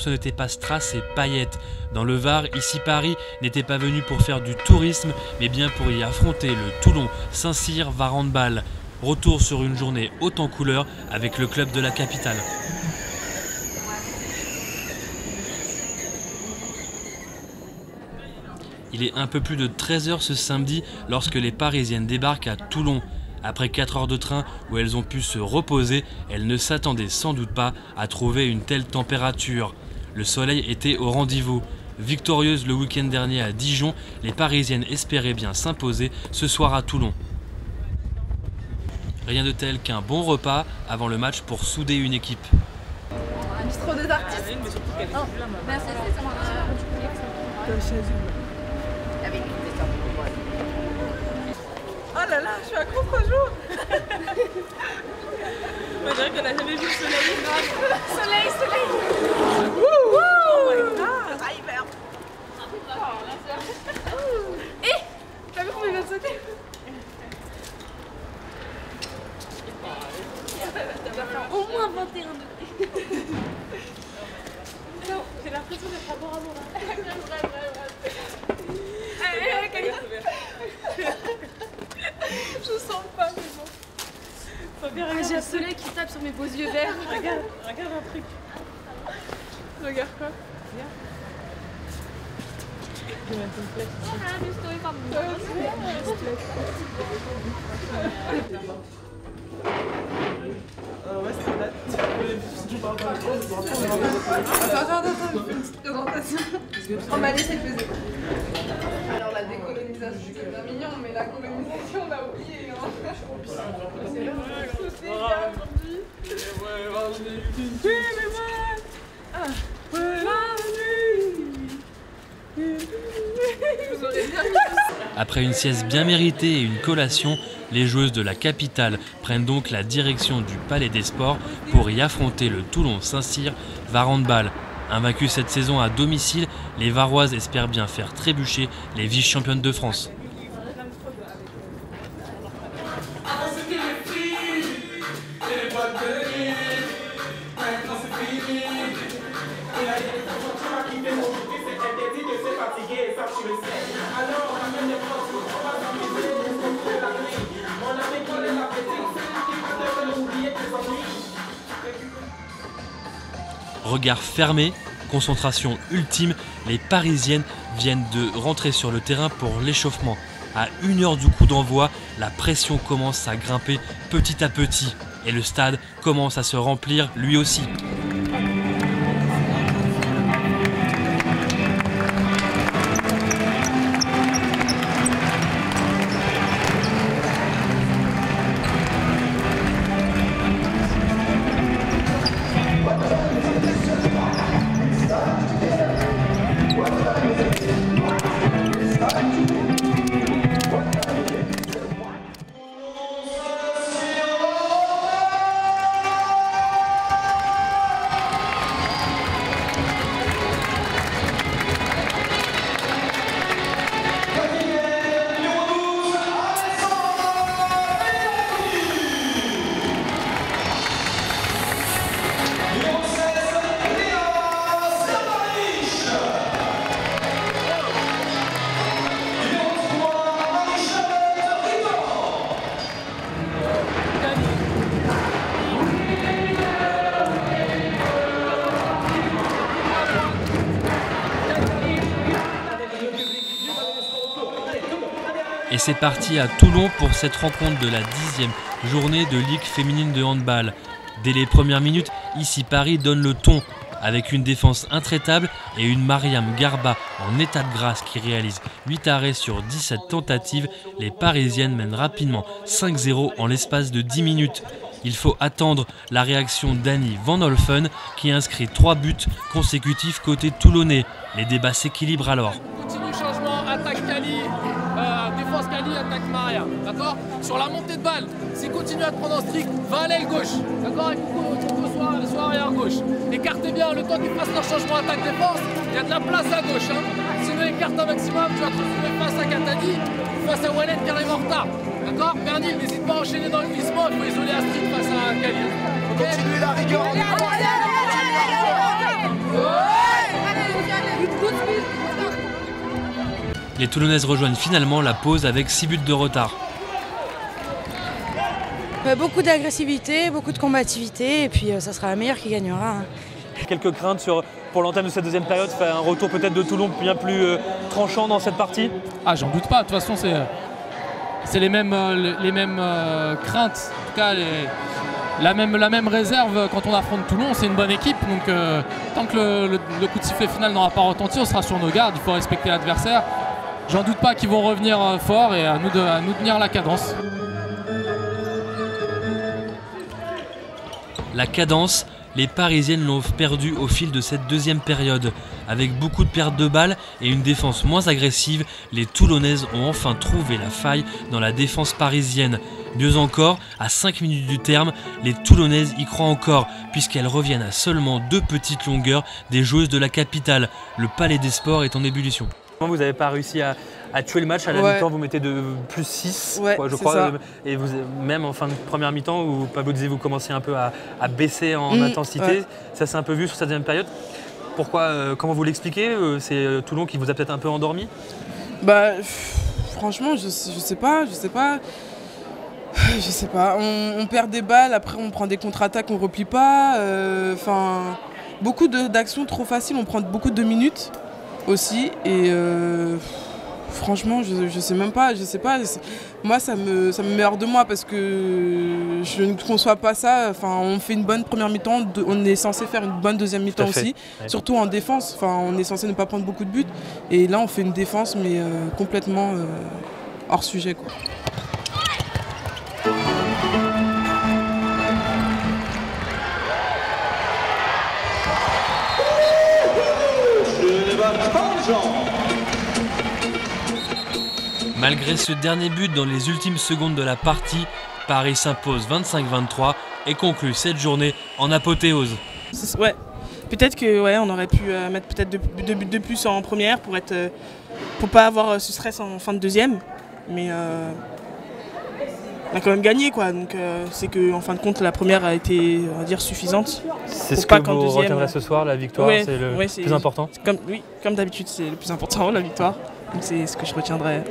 ce n'était pas Strass et Payet. Dans le Var, ici Paris n'était pas venu pour faire du tourisme, mais bien pour y affronter le Toulon Saint-Cyr VAR Handball. Retour sur une journée haute en couleurs avec le club de la capitale. Il est un peu plus de 13 h ce samedi lorsque les Parisiennes débarquent à Toulon. Après 4 heures de train où elles ont pu se reposer, elles ne s'attendaient sans doute pas à trouver une telle température. Le soleil était au rendez-vous. Victorieuses le week-end dernier à Dijon, les Parisiennes espéraient bien s'imposer ce soir à Toulon. Rien de tel qu'un bon repas avant le match pour souder une équipe. Un bistrot des artistes. Oh là là, je suis accro 3 jours. On dirait qu'elle n'a jamais vu le soleil. Soleil. Oh my god. Ah, hiver. Eh, t'as vu comment il vient de sauter? Ça va faire au moins 21 degrés. Non, j'ai l'impression d'être à bord à bord là. Je sens pas, mais bon. J'ai un soleil qui tape sur mes beaux yeux verts. Regarde un truc. Regarde quoi? Attends, une petite présentation. On m'a laissé peser. Alors la décolonisation, c'est bien mignon, mais la colonisation, on a oublié. Après une sieste bien méritée et une collation, les joueuses de la capitale prennent donc la direction du Palais des Sports pour y affronter le Toulon Saint-Cyr VAR Handball. Invaincus cette saison à domicile, les Varoises espèrent bien faire trébucher les vice-championnes de France. Regard fermé, concentration ultime, les Parisiennes viennent de rentrer sur le terrain pour l'échauffement. À 1 heure du coup d'envoi, la pression commence à grimper petit à petit et le stade commence à se remplir lui aussi. Et c'est parti à Toulon pour cette rencontre de la 10e journée de Ligue féminine de handball. Dès les premières minutes, ici Paris donne le ton avec une défense intraitable et une Mariam Garba en état de grâce qui réalise 8 arrêts sur 17 tentatives. Les Parisiennes mènent rapidement 5-0 en l'espace de 10 minutes. Il faut attendre la réaction d'Annie Van Olfen qui inscrit 3 buts consécutifs côté toulonnais. Les débats s'équilibrent alors. Continue le changement, attaque Kali, défense Kali, attaque Maria. D'accord? Sur la montée de balle, s'il continue à te prendre en strict, va à l'aile gauche. D'accord? Et Kouko soit arrière gauche. Écartez bien, le temps qu'ils fassent leur changement attaque-défense, il y a de la place à gauche. Hein. Sinon, écarte un maximum, tu vas te retrouver face à Katani, face à Wallet qui arrive en retard. D'accord? Bernil, n'hésite pas à enchaîner dans le glissement, il faut isoler Astrid face à Kali. Okay? Continuez la rigueur. Les Toulonnaises rejoignent finalement la pause avec 6 buts de retard. Beaucoup d'agressivité, beaucoup de combativité et puis ça sera la meilleure qui gagnera. Hein. Quelques craintes pour l'entame de cette deuxième période, faire un retour peut-être de Toulon bien plus tranchant dans cette partie? Ah, j'en doute pas, de toute façon c'est les mêmes craintes, en tout cas la même réserve quand on affronte Toulon. C'est une bonne équipe, donc tant que le coup de sifflet final n'aura pas retenti, on sera sur nos gardes, il faut respecter l'adversaire. J'en doute pas qu'ils vont revenir fort et à nous de tenir la cadence. La cadence, les Parisiennes l'ont perdue au fil de cette deuxième période. Avec beaucoup de pertes de balles et une défense moins agressive, les Toulonnaises ont enfin trouvé la faille dans la défense parisienne. Mieux encore, à 5 minutes du terme, les Toulonnaises y croient encore, puisqu'elles reviennent à seulement 2 petites longueurs des joueuses de la capitale. Le Palais des Sports est en ébullition. Vous n'avez pas réussi à tuer le match à la mi-temps, vous mettez de plus 6, je crois. Et vous, même en fin de première mi-temps, où Pablo disait vous commencez un peu à baisser en intensité. Ça s'est un peu vu sur cette deuxième période. Pourquoi, comment vous l'expliquez? C'est Toulon qui vous a peut-être un peu endormi? Franchement, je sais pas. On perd des balles, après on prend des contre-attaques, on replie pas. Beaucoup d'actions trop faciles, on prend beaucoup de minutes aussi. Et franchement, je sais même pas, Moi, ça me met hors de moi parce que je ne conçois pas ça. On fait une bonne première mi-temps, on est censé faire une bonne deuxième mi-temps aussi, surtout en défense. On est censé ne pas prendre beaucoup de buts. Et là, on fait une défense, mais complètement hors sujet, quoi. Malgré ce dernier but dans les ultimes secondes de la partie, Paris s'impose 25-23 et conclut cette journée en apothéose. Ouais, peut-être qu'on aurait pu mettre peut-être 2 buts de plus en première pour pas avoir ce stress en fin de deuxième. Mais on a quand même gagné, quoi. Donc c'est qu'en fin de compte la première a été, on va dire, suffisante. C'est ce que vous retiendrez ce soir, la victoire, c'est le plus important? Comme d'habitude, c'est le plus important, la victoire. Donc c'est ce que je retiendrai.